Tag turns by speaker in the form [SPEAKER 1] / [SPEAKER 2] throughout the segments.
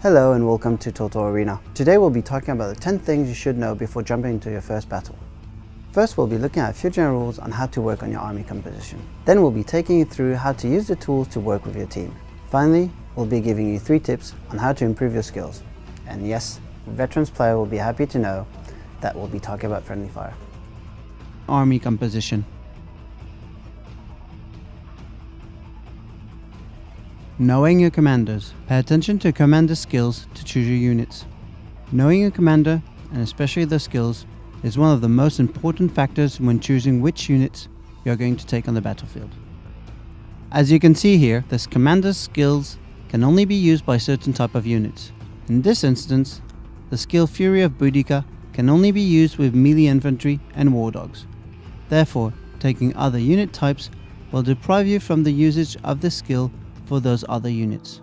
[SPEAKER 1] Hello and welcome to Total Arena. Today we'll be talking about the 10 things you should know before jumping into your first battle. First, we'll be looking at a few general rules on how to work on your army composition. Then we'll be taking you through how to use the tools to work with your team. Finally, we'll be giving you 3 tips on how to improve your skills. And yes, veterans player will be happy to know that we'll be talking about friendly fire.
[SPEAKER 2] Army composition. Knowing your commanders. Pay attention to commander's skills to choose your units. Knowing your commander, and especially their skills, is one of the most important factors when choosing which units you're going to take on the battlefield. As you can see here, this commander's skills can only be used by certain type of units. In this instance, the skill Fury of Boudica can only be used with melee infantry and war dogs. Therefore, taking other unit types will deprive you from the usage of this skill for those other units.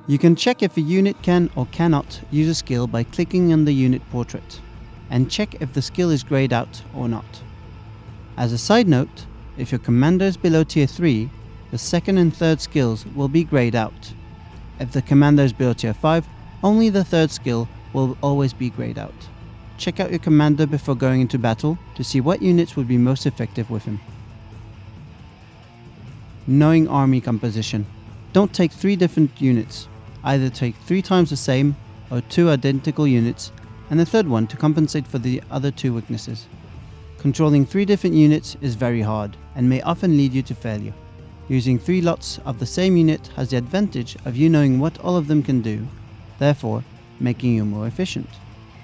[SPEAKER 2] You can check if a unit can or cannot use a skill by clicking on the unit portrait, and check if the skill is grayed out or not. As a side note, if your commander is below tier 3, the second and third skills will be grayed out. If the commander is below tier 5, only the third skill will always be grayed out. Check out your commander before going into battle to see what units would be most effective with him. Knowing army composition. Don't take 3 different units. Either take 3 times the same or 2 identical units and a third one to compensate for the other 2 weaknesses. Controlling 3 different units is very hard and may often lead you to failure. Using 3 lots of the same unit has the advantage of you knowing what all of them can do, therefore making you more efficient.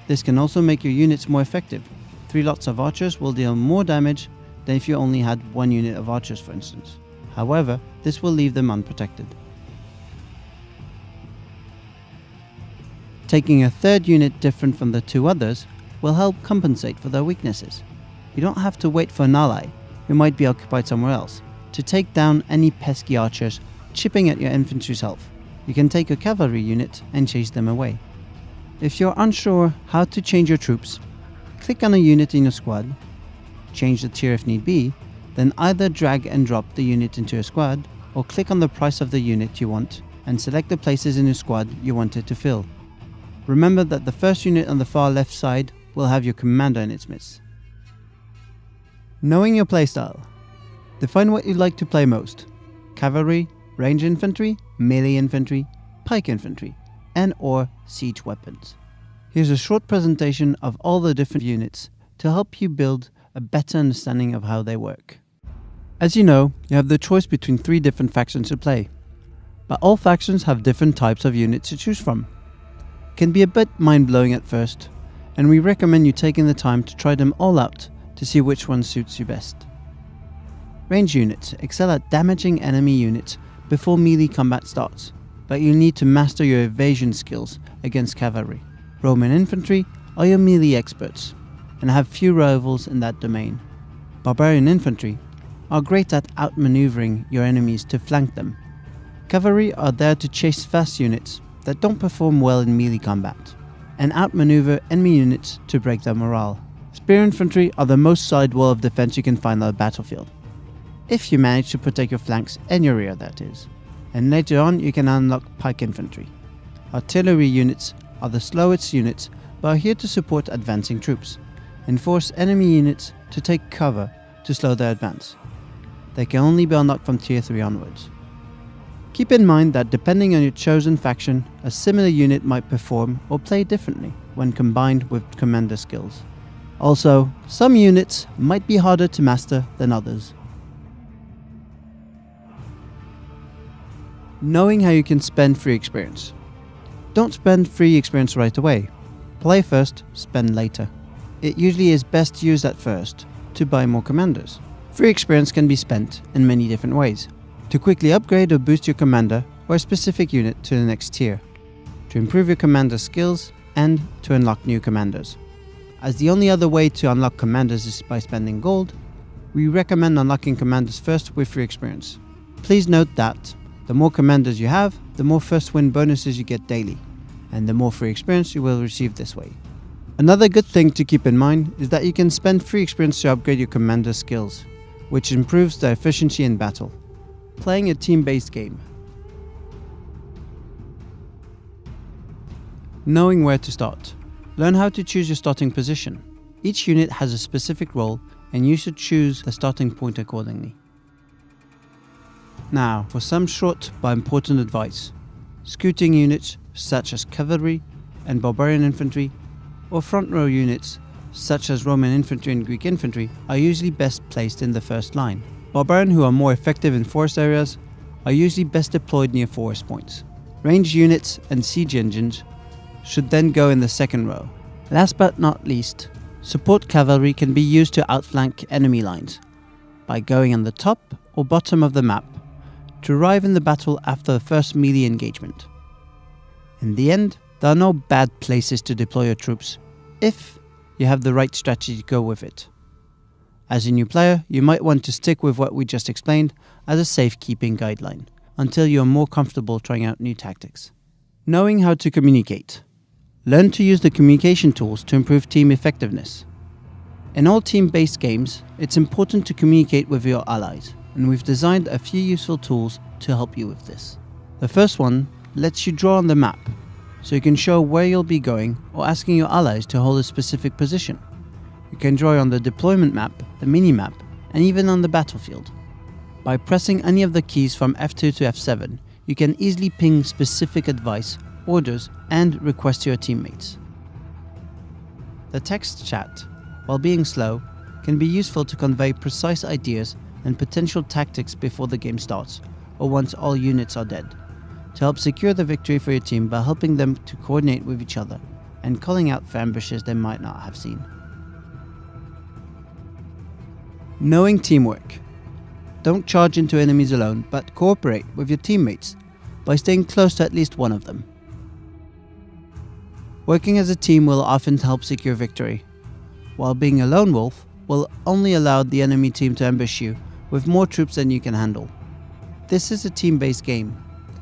[SPEAKER 2] This can also make your units more effective. 3 lots of archers will deal more damage than if you only had 1 unit of archers, for instance. However, this will leave them unprotected. Taking a third unit different from the 2 others will help compensate for their weaknesses. You don't have to wait for an ally, who might be occupied somewhere else, to take down any pesky archers chipping at your infantry's health. You can take a cavalry unit and chase them away. If you're unsure how to change your troops, click on a unit in your squad, change the tier if need be, then either drag and drop the unit into your squad, or click on the price of the unit you want and select the places in your squad you want it to fill. Remember that the first unit on the far left side will have your commander in its midst. Knowing your playstyle. Define what you like to play most: cavalry, range infantry, melee infantry, pike infantry, and or siege weapons. Here's a short presentation of all the different units to help you build a better understanding of how they work. As you know, you have the choice between 3 different factions to play, but all factions have different types of units to choose from. It can be a bit mind-blowing at first, and we recommend you taking the time to try them all out to see which one suits you best. Range units excel at damaging enemy units before melee combat starts, but you need to master your evasion skills against cavalry. Roman infantry are your melee experts, and have few rivals in that domain. Barbarian infantry are great at outmaneuvering your enemies to flank them. Cavalry are there to chase fast units that don't perform well in melee combat, and outmaneuver enemy units to break their morale. Spear infantry are the most solid wall of defense you can find on the battlefield, if you manage to protect your flanks and your rear, that is. And later on you can unlock pike infantry. Artillery units are the slowest units, but are here to support advancing troops and force enemy units to take cover to slow their advance. They can only be unlocked from tier 3 onwards. Keep in mind that depending on your chosen faction, a similar unit might perform or play differently when combined with commander skills. Also, some units might be harder to master than others. Knowing how you can spend free experience. Don't spend free experience right away. Play first, spend later. It usually is best used at first to buy more commanders. Free experience can be spent in many different ways: to quickly upgrade or boost your commander or a specific unit to the next tier, to improve your commander's skills, and to unlock new commanders. As the only other way to unlock commanders is by spending gold, we recommend unlocking commanders first with free experience. Please note that the more commanders you have, the more first win bonuses you get daily, and the more free experience you will receive this way. Another good thing to keep in mind is that you can spend free experience to upgrade your commander's skills, which improves their efficiency in battle. Playing a team-based game. Knowing where to start. Learn how to choose your starting position. Each unit has a specific role and you should choose the starting point accordingly. Now, for some short but important advice. Scouting units such as cavalry and barbarian infantry, or front row units such as Roman infantry and Greek infantry, are usually best placed in the first line. Barbarian, who are more effective in forest areas, are usually best deployed near forest points. Ranged units and siege engines should then go in the second row. Last but not least, support cavalry can be used to outflank enemy lines by going on the top or bottom of the map to arrive in the battle after the first melee engagement. In the end, there are no bad places to deploy your troops if you have the right strategy to go with it. As a new player, you might want to stick with what we just explained as a safekeeping guideline until you are more comfortable trying out new tactics. Knowing how to communicate. Learn to use the communication tools to improve team effectiveness. In all team-based games, it's important to communicate with your allies, and we've designed a few useful tools to help you with this. The first one lets you draw on the map, so you can show where you'll be going or asking your allies to hold a specific position. You can draw on the deployment map, the mini-map, and even on the battlefield. By pressing any of the keys from F2 to F7, you can easily ping specific advice, orders, and requests to your teammates. The text chat, while being slow, can be useful to convey precise ideas and potential tactics before the game starts, or once all units are dead, to help secure the victory for your team by helping them to coordinate with each other and calling out for ambushes they might not have seen. Knowing teamwork. Don't charge into enemies alone, but cooperate with your teammates by staying close to at least one of them. Working as a team will often help secure victory, while being a lone wolf will only allow the enemy team to ambush you with more troops than you can handle. This is a team-based game,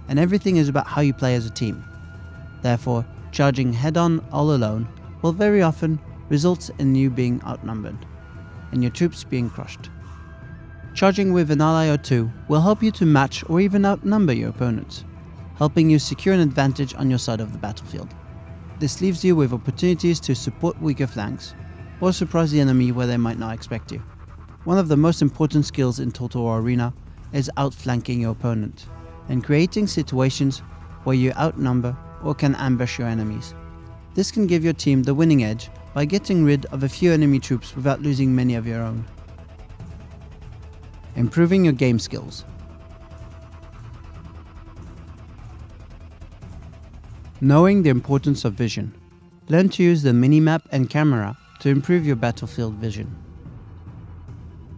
[SPEAKER 2] and everything is about how you play as a team. Therefore, charging head-on all alone will very often result in you being outnumbered, and your troops being crushed. Charging with an ally or two will help you to match or even outnumber your opponents, helping you secure an advantage on your side of the battlefield. This leaves you with opportunities to support weaker flanks, or surprise the enemy where they might not expect you. One of the most important skills in Total War Arena is outflanking your opponent, and creating situations where you outnumber or can ambush your enemies. This can give your team the winning edge by getting rid of a few enemy troops without losing many of your own. Improving your game skills. Knowing the importance of vision. Learn to use the minimap and camera to improve your battlefield vision.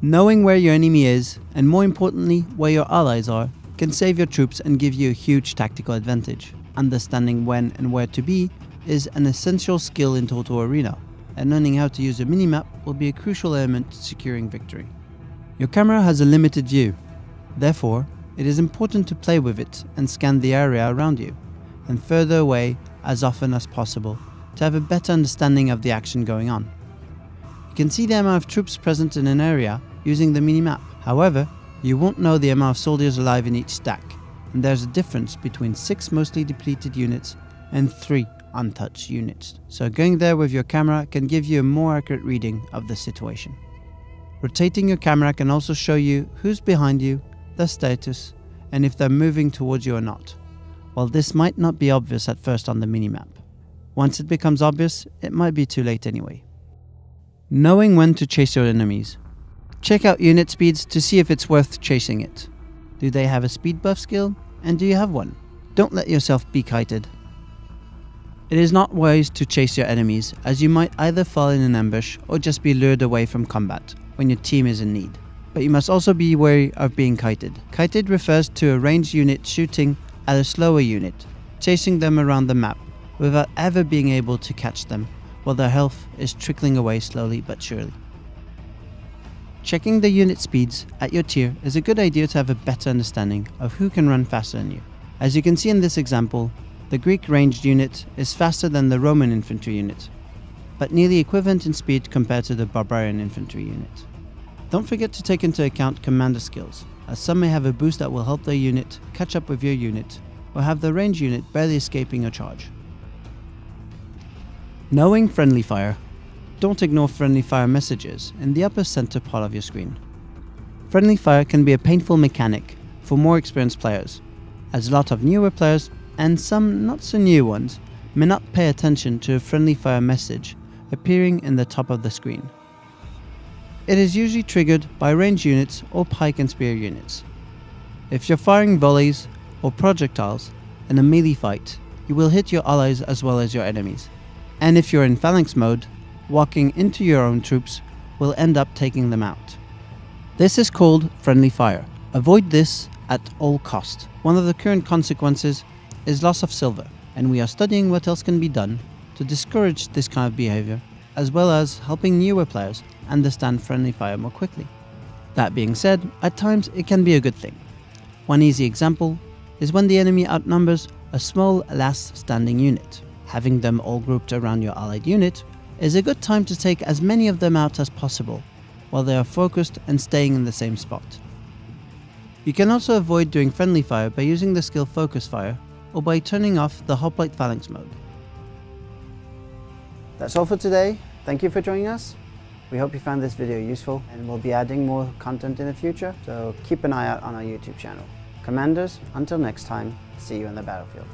[SPEAKER 2] Knowing where your enemy is, and more importantly, where your allies are, can save your troops and give you a huge tactical advantage. Understanding when and where to be is an essential skill in Total Arena, and learning how to use a minimap will be a crucial element to securing victory. Your camera has a limited view. Therefore, it is important to play with it and scan the area around you, and further away as often as possible to have a better understanding of the action going on. You can see the amount of troops present in an area using the minimap. However, you won't know the amount of soldiers alive in each stack, and there's a difference between 6 mostly depleted units and 3 untouched units. So going there with your camera can give you a more accurate reading of the situation. Rotating your camera can also show you who's behind you, their status, and if they're moving towards you or not. While this might not be obvious at first on the minimap, once it becomes obvious, it might be too late anyway. Knowing when to chase your enemies. Check out unit speeds to see if it's worth chasing it. Do they have a speed buff skill? And do you have one? Don't let yourself be kited. It is not wise to chase your enemies, as you might either fall in an ambush or just be lured away from combat when your team is in need. But you must also be wary of being kited. Kited refers to a ranged unit shooting at a slower unit, chasing them around the map without ever being able to catch them, while their health is trickling away slowly but surely. Checking the unit speeds at your tier is a good idea to have a better understanding of who can run faster than you. As you can see in this example, the Greek ranged unit is faster than the Roman infantry unit, but nearly equivalent in speed compared to the barbarian infantry unit. Don't forget to take into account commander skills, as some may have a boost that will help their unit catch up with your unit, or have the ranged unit barely escaping a charge. Knowing friendly fire, don't ignore friendly fire messages in the upper center part of your screen. Friendly fire can be a painful mechanic for more experienced players, as a lot of newer players, and some not so new ones, may not pay attention to a friendly fire message appearing in the top of the screen. It is usually triggered by ranged units or pike and spear units. If you're firing volleys or projectiles in a melee fight, you will hit your allies as well as your enemies. And if you're in phalanx mode, walking into your own troops will end up taking them out. This is called friendly fire. Avoid this at all cost. One of the current consequences is loss of silver, and we are studying what else can be done to discourage this kind of behavior, as well as helping newer players understand friendly fire more quickly. That being said, at times it can be a good thing. One easy example is when the enemy outnumbers a small last standing unit. Having them all grouped around your allied unit is a good time to take as many of them out as possible while they are focused and staying in the same spot. You can also avoid doing friendly fire by using the skill focus fire or by turning off the hoplite phalanx mode.
[SPEAKER 1] That's all for today. Thank you for joining us. We hope you found this video useful, and we'll be adding more content in the future, so keep an eye out on our YouTube channel. Commanders, until next time, see you on the battlefield.